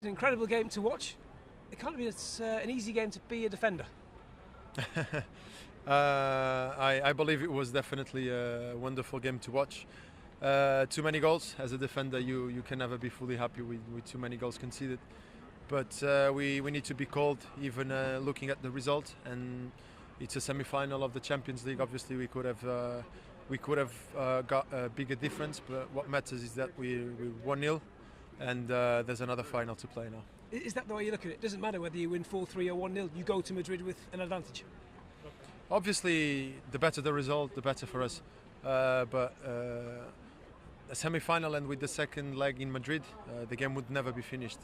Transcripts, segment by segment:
An incredible game to watch. It can't be an easy game to be a defender. I believe it was definitely a wonderful game to watch. Too many goals. As a defender, you can never be fully happy with too many goals conceded. But we need to be cold, even looking at the result. And it's a semi-final of the Champions League. Obviously, we could have got a bigger difference. But what matters is that we're 1-0, and there's another final to play now. Is that the way you look at it? It doesn't matter whether you win 4-3 or 1-0. You go to Madrid with an advantage. Obviously, the better the result, the better for us. But a semi-final and with the second leg in Madrid, the game would never be finished.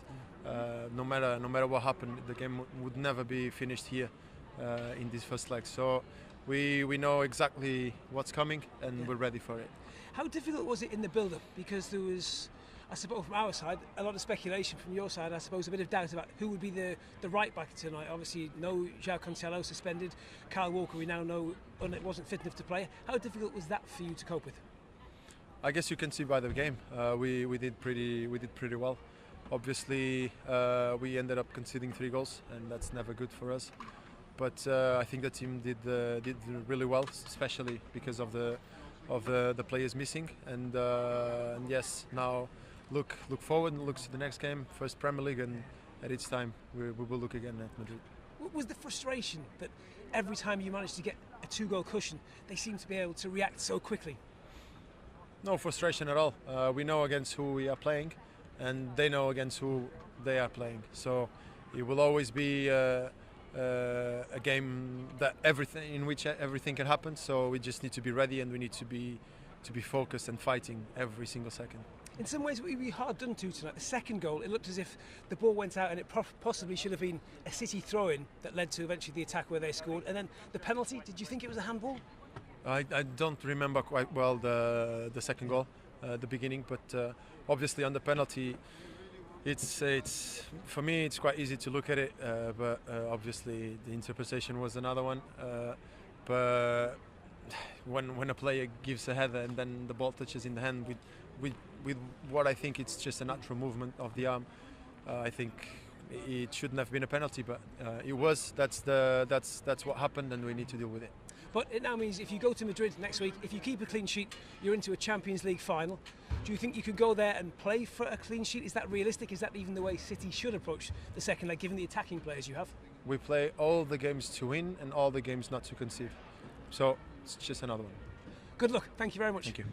No matter what happened, the game would never be finished here in this first leg. So we know exactly what's coming, and we're ready for it. How difficult was it in the build-up? Because there was, I suppose, from our side, a lot of speculation. From your side, I suppose, a bit of doubt about who would be the right back tonight. Obviously, no João Cancelo suspended. Kyle Walker, we now know, wasn't fit enough to play. How difficult was that for you to cope with? I guess you can see by the game. We did pretty well. Obviously, we ended up conceding 3 goals, and that's never good for us. But I think the team did really well, especially because of the players missing. And yes, now look forward and look to the next game, first Premier League, and at its time we will look again at Madrid. What was the frustration that every time you managed to get a 2-goal cushion, they seem to be able to react so quickly? No frustration at all. We know against who we are playing, and they know against who they are playing. So it will always be a game in which everything can happen. So we just need to be ready, and we need to be focused and fighting every single second. In some ways, we were hard done to tonight. The second goal, it looked as if the ball went out, and it possibly should have been a City throw-in that led to eventually the attack where they scored. And then the penalty. Did you think it was a handball? I don't remember quite well the second goal, the beginning, but obviously on the penalty, it's for me it's quite easy to look at it, but obviously the interpretation was another one. But when a player gives a header and then the ball touches in the hand with what I think it's just a natural movement of the arm, I think it shouldn't have been a penalty, but it was. That's what happened, and we need to deal with it. But it now means if you go to Madrid next week, if you keep a clean sheet, you're into a Champions League final. Do you think you could go there and play for a clean sheet? Is that realistic? Is that even the way City should approach the second leg, given the attacking players you have? We play all the games to win and all the games not to concede. So it's just another one. Good luck. Thank you very much. Thank you.